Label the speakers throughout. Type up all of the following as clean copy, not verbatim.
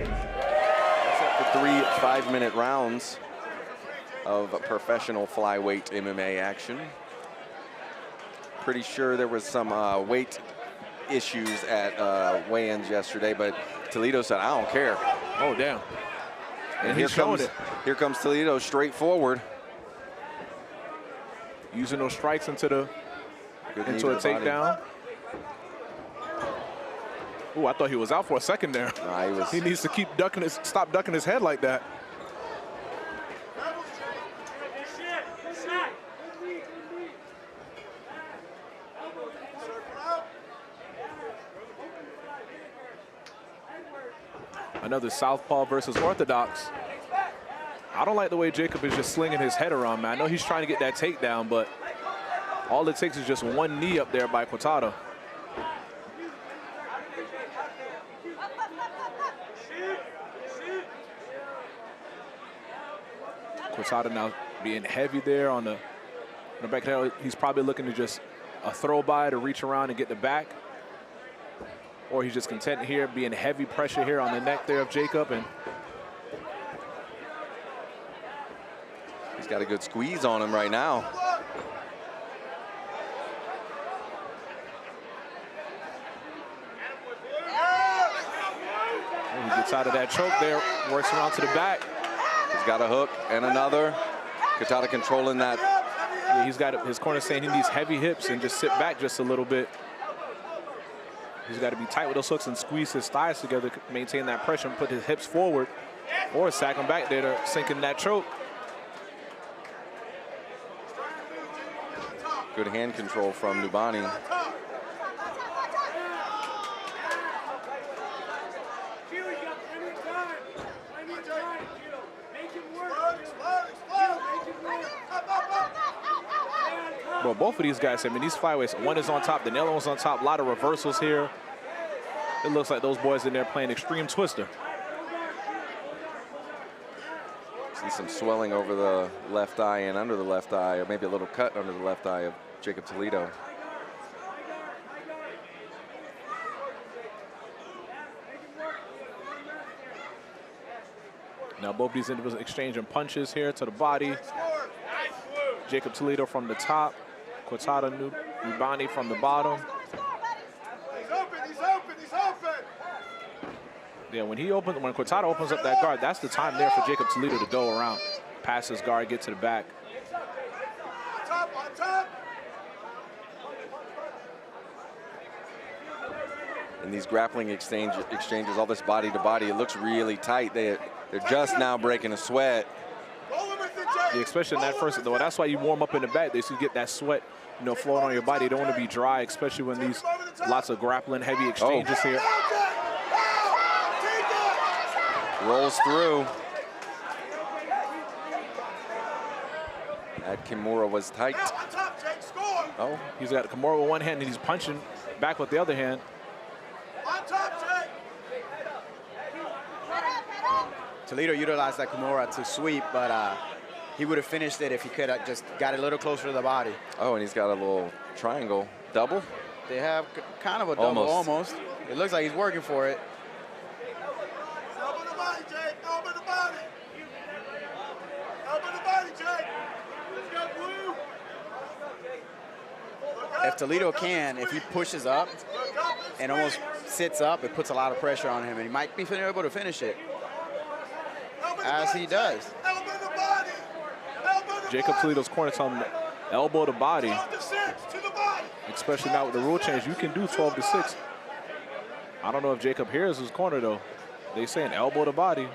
Speaker 1: Except for 3 5-minute rounds of professional flyweight MMA action. Pretty sure there was some weight issues at weigh-ins yesterday, but Toledo said, I don't care.
Speaker 2: Oh, damn.
Speaker 1: And here comes Toledo straight forward.
Speaker 2: Using those strikes into a takedown. Ooh, I thought he was out for a second there.
Speaker 1: Nah,
Speaker 2: he needs to stop ducking his head like that. Another southpaw versus orthodox. I don't like the way Jacob is just slinging his head around, man. I know he's trying to get that takedown, but all it takes is just one knee up there by Qataada. Qataada now being heavy there on the back there. He's probably looking to just a throw by to reach around and get the back. Or he's just content here, being heavy pressure here on the neck there of Jacob. And
Speaker 1: he's got a good squeeze on him right now.
Speaker 2: And he gets out of that choke there, works around to the back.
Speaker 1: He's got a hook and another. Qataada controlling that.
Speaker 2: Yeah, he's got his corner saying he needs heavy hips and just sit back just a little bit. He's got to be tight with those hooks and squeeze his thighs together, maintain that pressure and put his hips forward, or sack him back there to sink in that choke.
Speaker 1: Good hand control from Nubani.
Speaker 2: Bro, both of these guys, I mean, these flyweights, one is on top, the other one's on top. A lot of reversals here. It looks like those boys in there playing extreme twister.
Speaker 1: See some swelling over the left eye and under the left eye, or maybe a little cut under the left eye of Jacob Toledo.
Speaker 2: Now both these individuals exchanging punches here to the body. Jacob Toledo from the top, Qataada Nubani from the bottom.
Speaker 3: He's open.
Speaker 2: Yeah, when Qataada opens up that guard, that's the time there for Jacob Toledo to go around, pass his guard, get to the back.
Speaker 3: On top.
Speaker 1: In these grappling exchanges, all this body to body, it looks really tight. They're just now breaking a sweat.
Speaker 2: Yeah, especially in that first, though. That's why you warm up in the back. They should get that sweat, flowing on your body. You don't want to be dry, especially when these lots of grappling, heavy exchanges here.
Speaker 1: Rolls through. That Kimura was tight.
Speaker 2: Oh, he's got Kimura with one hand, and he's punching back with the other hand.
Speaker 4: Toledo utilized that Kimura to sweep, but he would have finished it if he could have just got a little closer to the body.
Speaker 1: Oh, and he's got a little triangle double.
Speaker 4: They have kind of a double almost. It looks like he's working for it.
Speaker 3: Elbow the body, Jake. Elbow the body. Elbow the body, Jake. Let's go, blue.
Speaker 4: If Toledo can, if he pushes up and almost sits up, it puts a lot of pressure on him, and he might be able to finish it. As he does.
Speaker 2: Jacob Toledo's corner telling him elbow to body. Especially now with the rule change, you can do 12 to 6. I don't know if Jacob hears his corner though. They saying elbow to body.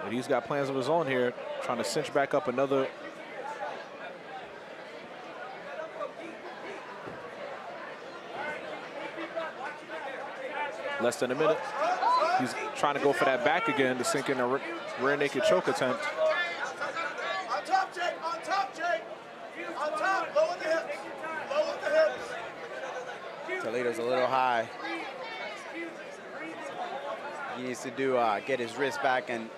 Speaker 2: But he's got plans of his own here, trying to cinch back up another. Less than a minute. He's trying to go for that back again to sink in a rear naked choke attempt.
Speaker 3: On top, Jake. On top, Jake. On top. Lower the hips. Lower the hips.
Speaker 4: Toledo's a little high. He needs to do get his wrist back and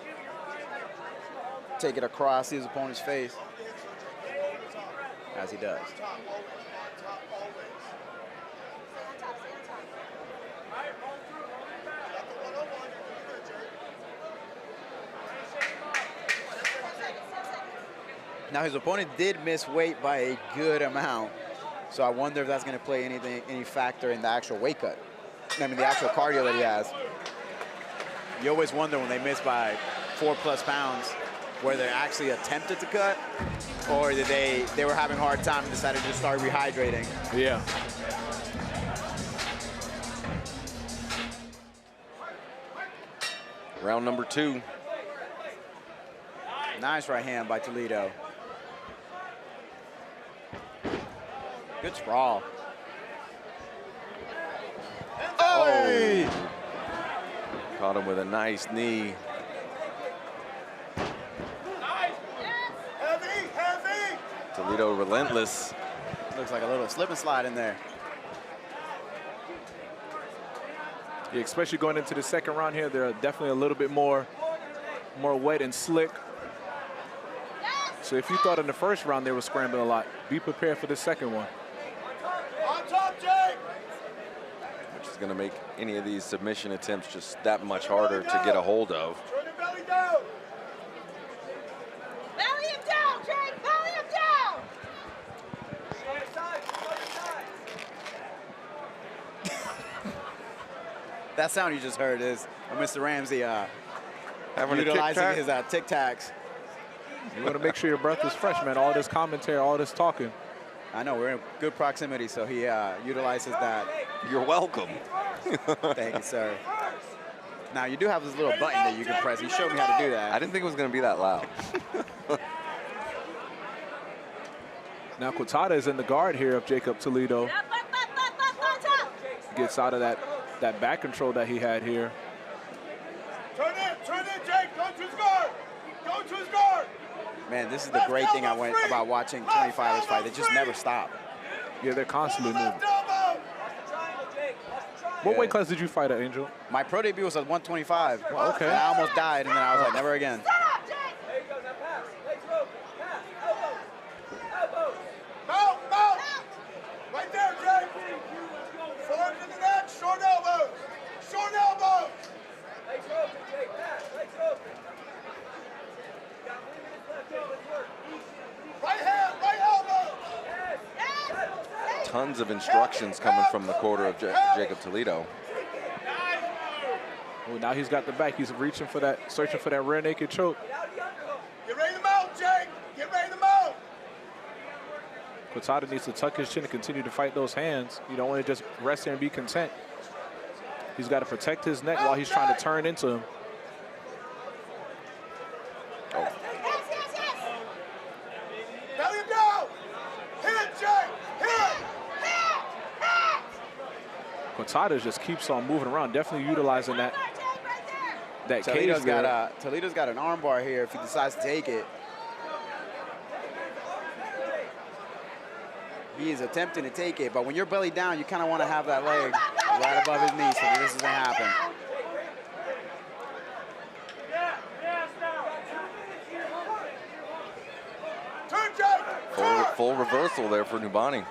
Speaker 4: take it across his opponent's face, as he does. Now, his opponent did miss weight by a good amount, so I wonder if that's going to play any factor in the actual weight cut. I mean, the actual cardio that he has. You always wonder when they miss by 4+ pounds, whether they actually attempted to cut or did they were having a hard time and decided to start rehydrating.
Speaker 2: Yeah.
Speaker 1: Round number 2.
Speaker 4: Nice right hand by Toledo. Good sprawl.
Speaker 1: Oh! Caught him with a nice knee.
Speaker 3: Heavy!
Speaker 1: Toledo relentless.
Speaker 4: Looks like a little slip and slide in there.
Speaker 2: Yeah, especially going into the second round here, they're definitely a little bit more wet and slick. So if you thought in the first round they were scrambling a lot, be prepared for the second one.
Speaker 3: On top, Jake!
Speaker 1: Which is going to make any of these submission attempts just that much harder to get a hold of.
Speaker 3: Turn your belly down!
Speaker 5: Belly him down, Jake! Belly him down!
Speaker 4: That sound you just heard is Mr. Ramsey
Speaker 1: Having a
Speaker 4: utilizing
Speaker 1: tic-tac?
Speaker 4: his tic-tacs.
Speaker 2: You want to make sure your breath is fresh, man. All this commentary, all this talking.
Speaker 4: I know, we're in good proximity, so he utilizes that.
Speaker 1: You're welcome.
Speaker 4: Thank you, sir. Now, you do have this little button that you can press. He showed me how to do that.
Speaker 1: I didn't think it was going to be that loud.
Speaker 2: Now Qataada is in the guard here of Jacob Toledo. Gets out of that back control that he had here.
Speaker 3: Turn in, Jake! Go to his guard! Go to his guard!
Speaker 4: Man, this is the great thing about watching 25ers fight. They just never stop.
Speaker 2: Yeah, they're constantly moving.
Speaker 3: Left elbow!
Speaker 2: What
Speaker 4: Yeah.
Speaker 2: weight class did you fight at, Angel?
Speaker 4: My pro debut was at 125.
Speaker 2: Well, okay.
Speaker 4: And I almost died, and then I was like, never again.
Speaker 3: Mount! Right there, Jake! Forward to the neck, short elbows! Short elbows! Right hand, right elbow!
Speaker 1: Tons of instructions coming from the quarter of Jacob Toledo.
Speaker 2: Well, now he's got the back. He's reaching for that, searching for that rear naked choke.
Speaker 3: Get ready to mount, Jake! Get ready to mount!
Speaker 2: Qataada needs to tuck his chin and continue to fight those hands. You don't want to just rest there and be content. He's got to protect his neck while he's trying to turn into him.
Speaker 3: Belly him down! Hit, Jake! Hit!
Speaker 2: Qataada just keeps on moving around, definitely utilizing that cage
Speaker 4: Toledo's
Speaker 2: there.
Speaker 4: Toledo's got an arm bar here if he decides to take it. He is attempting to take it, but when you're belly down, you kind of want to have that leg right above his knee so that this doesn't happen.
Speaker 3: Turn, Jake!
Speaker 1: Full reversal there for Nubani.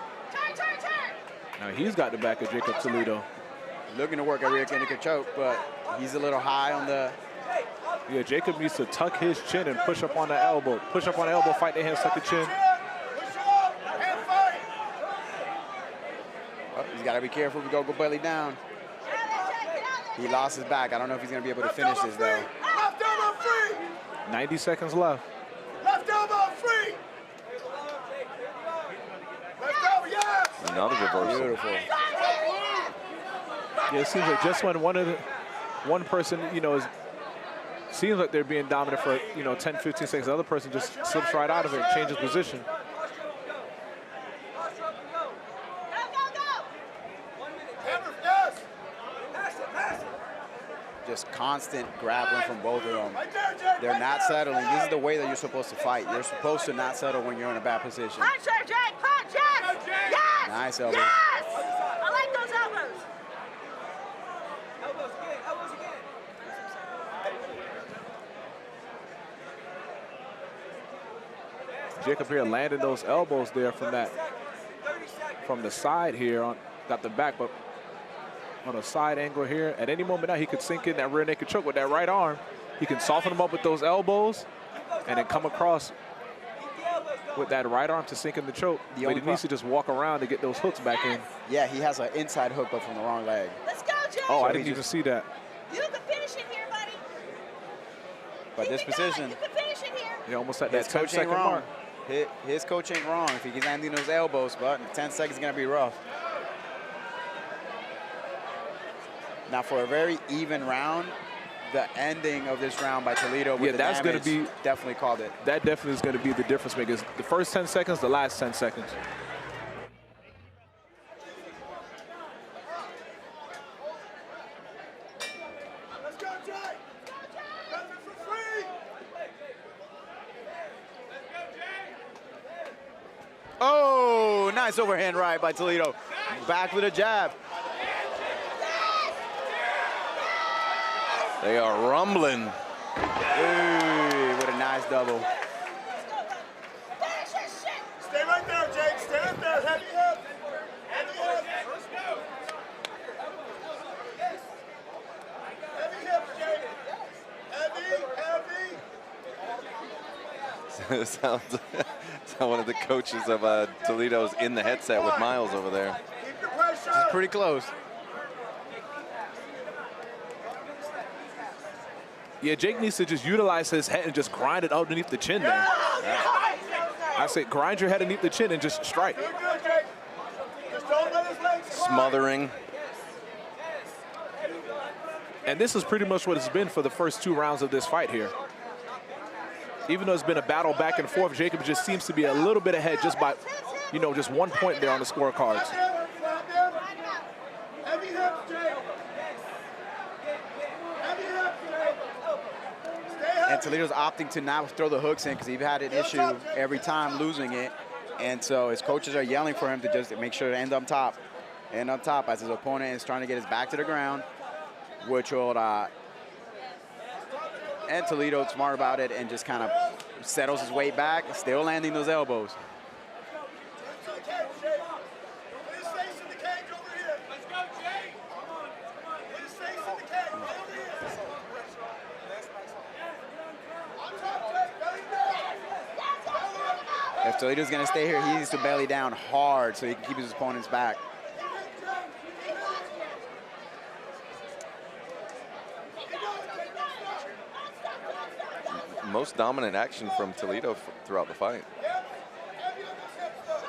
Speaker 2: Now he's got the back of Jacob Toledo.
Speaker 4: Looking to work a rear naked choke, but he's a little high on the.
Speaker 2: Yeah, Jacob needs to tuck his chin and push up on the elbow. Push up on the elbow, fight the hands, tuck the chin.
Speaker 3: Push him up! Hand fight!
Speaker 4: Oh, he's got to be careful if we go belly down. He lost his back. I don't know if he's going to be able to finish this, though.
Speaker 3: Left elbow free!
Speaker 2: 90 seconds left.
Speaker 3: Left elbow free! Left elbow, yes!
Speaker 1: Another reversal.
Speaker 4: Beautiful.
Speaker 2: Yeah, it seems like just when one person, you know, seems like they're being dominant for, 10, 15 seconds, the other person just slips right out of it, changes position.
Speaker 3: Hammer, yes!
Speaker 4: Just constant grappling from both of them.
Speaker 3: Right there, Jake!
Speaker 4: They're not settling. This is the way that you're supposed to fight. You're supposed to not settle when you're in a bad position.
Speaker 5: Punch her, Jake! Punch! Yes! Yes!
Speaker 4: Nice elbow.
Speaker 5: Yes! I like those elbows.
Speaker 2: Jacob here landing those elbows there from the side here. Got the back, but on a side angle here. At any moment now, he could sink in that rear naked choke with that right arm. He can soften him up with those elbows and then come across with that right arm to sink in the choke. But he needs to just walk around to get those hooks back in.
Speaker 4: Yeah, he has an inside hook, but from the wrong leg.
Speaker 5: Let's go, Jay.
Speaker 2: Oh,
Speaker 4: So
Speaker 2: I
Speaker 4: he
Speaker 2: didn't even see that.
Speaker 5: You can finish it here, buddy.
Speaker 4: But this
Speaker 5: Keep it going.
Speaker 4: position,
Speaker 5: You can finish it here.
Speaker 2: Yeah, almost at that
Speaker 4: his coach
Speaker 2: 10-second
Speaker 4: ain't wrong.
Speaker 2: mark.
Speaker 4: His coach ain't wrong. If he keeps landing those elbows, but 10 seconds is going to be rough. Now, for a very even round, the ending of this round by Toledo with the
Speaker 2: that's going
Speaker 4: damage
Speaker 2: to be
Speaker 4: definitely called it.
Speaker 2: That definitely is going to be the difference makers. The first 10 seconds, the last 10 seconds.
Speaker 3: Let's go, Jay. Nothing for free.
Speaker 4: Oh, nice overhand right by Toledo. Back with a jab.
Speaker 1: They are rumbling.
Speaker 4: Ooh, what a nice double.
Speaker 5: Finish this shit.
Speaker 3: Stay right there, Jake. Stay right there. Heavy hip. Heavy hip. Let's go. Heavy hip, Jake. Heavy, heavy.
Speaker 1: Sounds one of the coaches of Toledo's in the headset with Miles over there.
Speaker 3: Keep your pressure.
Speaker 4: It's pretty close.
Speaker 2: Yeah, Jake needs to just utilize his head and just grind it underneath the chin there. I say grind your head underneath the chin and just strike.
Speaker 3: Good, Jake. Just don't let his legs slide.
Speaker 1: Smothering.
Speaker 2: And this is pretty much what it's been for the first 2 rounds of this fight here. Even though it's been a battle back and forth, Jacob just seems to be a little bit ahead just by, you know, just 1 point there on the scorecards.
Speaker 3: Heavy hip, Jake. Heavy hip, Jake. Stay heavy.
Speaker 4: And Toledo's opting to not throw the hooks in because he's had an issue every time losing it. And so his coaches are yelling for him to just make sure to end up top. End up top as his opponent is trying to get his back to the ground, which will, and Toledo's smart about it and just kind of settles his weight back, still landing those elbows.
Speaker 3: To the cage, Jake. Put his face in the cage over here. Let's go, Jake. Put his face in the cage. Right over here. On top, Jake. Belly down.
Speaker 4: If Toledo's gonna stay here, he needs to belly down hard so he can keep his opponents back.
Speaker 1: Most dominant action from Toledo throughout the fight.
Speaker 3: Heavy on those hips, though.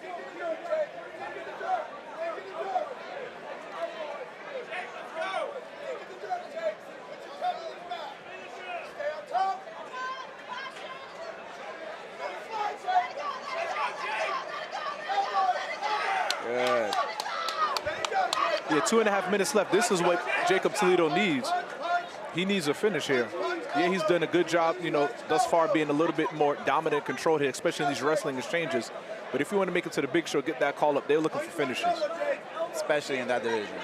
Speaker 3: Keep it good, Jake. Keep it in the dirt. Keep it in the dirt. Jake, let's go. Keep it in the dirt, Jake. Put your pedal in the back. Stay on top. Let it fly, Jake.
Speaker 4: Good.
Speaker 3: Let it go, Jake.
Speaker 2: Yeah, 2.5 minutes left. This is what Jacob Toledo needs. He needs a finish here. Yeah, he's done a good job, you know, thus far being a little bit more dominant control here, especially in these wrestling exchanges. But if you want to make it to the big show, get that call up. They're looking for finishes.
Speaker 4: Especially in that division.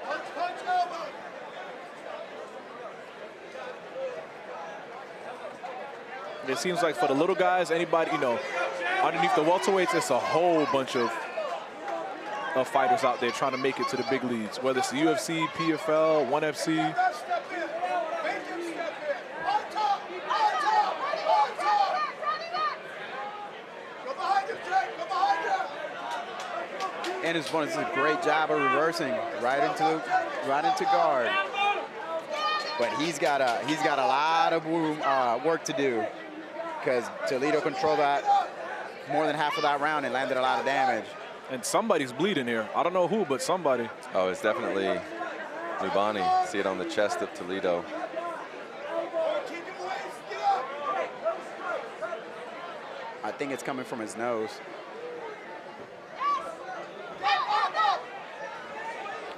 Speaker 3: Punch, punch, elbow.
Speaker 2: It seems like for the little guys, anybody, you know, underneath the welterweights, it's a whole bunch of fighters out there trying to make it to the big leagues, whether it's the UFC, PFL, 1FC.
Speaker 3: Step in. Make him step in. On top. On top. On top. Go behind him, Jake. Go behind him.
Speaker 4: And his opponent does a great job of reversing right into guard. But he's got a lot of work to do because Toledo controlled that more than half of that round and landed a lot of damage.
Speaker 2: And somebody's bleeding here. I don't know who, but somebody.
Speaker 1: Oh, it's definitely Nubani. See it on the chest of Toledo.
Speaker 3: Keep him away. Get up.
Speaker 4: I think it's coming from his nose.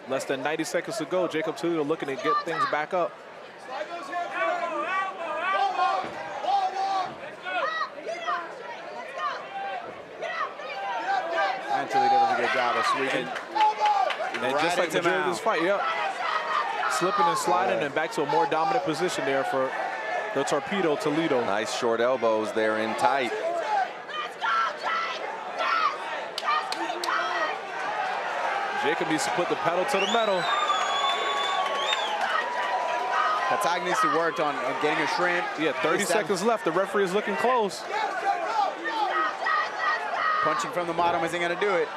Speaker 2: Less than 90 seconds to go. Jacob Toledo looking to get things back up.
Speaker 3: Slide those hands around. Wall walk. Wall walk.
Speaker 4: And Toledo does a good job of sweeping.
Speaker 2: And just like the
Speaker 4: into
Speaker 2: majority of this fight, yep. Slipping and sliding and back to a more dominant position there for the Torpedo Toledo.
Speaker 1: Nice short elbows there in tight.
Speaker 2: Jacob needs to put the pedal to the metal.
Speaker 4: Qataada needs to work on getting a shrimp.
Speaker 2: Yeah, 30 seconds left. The referee is looking close.
Speaker 4: Punching from the bottom isn't going to do it.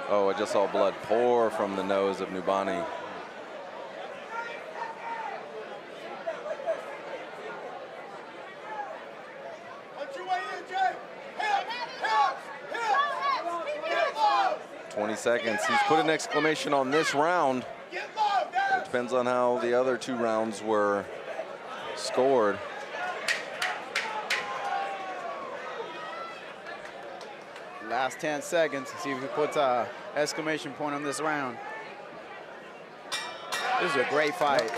Speaker 1: Oh, I just saw blood pour from the nose of Nubani.
Speaker 3: Punch your way in, Jay. Hips.
Speaker 1: 20 seconds. He's put an exclamation on this round.
Speaker 3: Get low,
Speaker 1: It depends on how the other 2 rounds were scored.
Speaker 4: Last 10 seconds. See if he puts a exclamation point on this round. This is a great fight.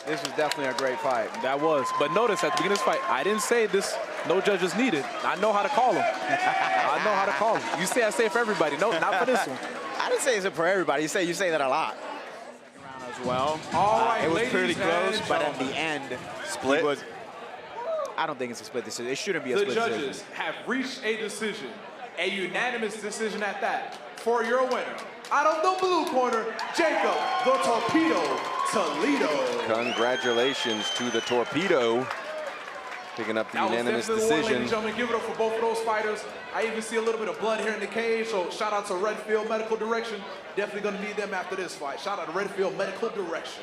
Speaker 4: This was definitely a great fight.
Speaker 2: That was. But notice at the beginning of this fight, I didn't say this, no judges needed. I know how to call them. I know how to call them. You say I say it for everybody. No, not for this one.
Speaker 4: I didn't say it's for everybody. You say that a lot. Round as well.
Speaker 2: All right,
Speaker 4: it was
Speaker 2: ladies
Speaker 4: pretty close,
Speaker 2: and
Speaker 4: but at
Speaker 2: gentlemen.
Speaker 4: the end,
Speaker 1: Split?
Speaker 4: it was. I don't think it's a split decision. It shouldn't be a
Speaker 2: The
Speaker 4: split
Speaker 2: judges
Speaker 4: decision.
Speaker 2: have reached a decision, a unanimous decision at that, for your winner. Out of the blue corner, Jacob the Torpedo Toledo.
Speaker 1: Congratulations to the Torpedo, picking up the
Speaker 2: That was
Speaker 1: unanimous
Speaker 2: definitely the one, ladies
Speaker 1: decision.
Speaker 2: and gentlemen. Give it up for both of those fighters. I even see a little bit of blood here in the cage, so shout out to Redfield Medical Direction. Definitely going to need them after this fight. Shout out to Redfield Medical Direction.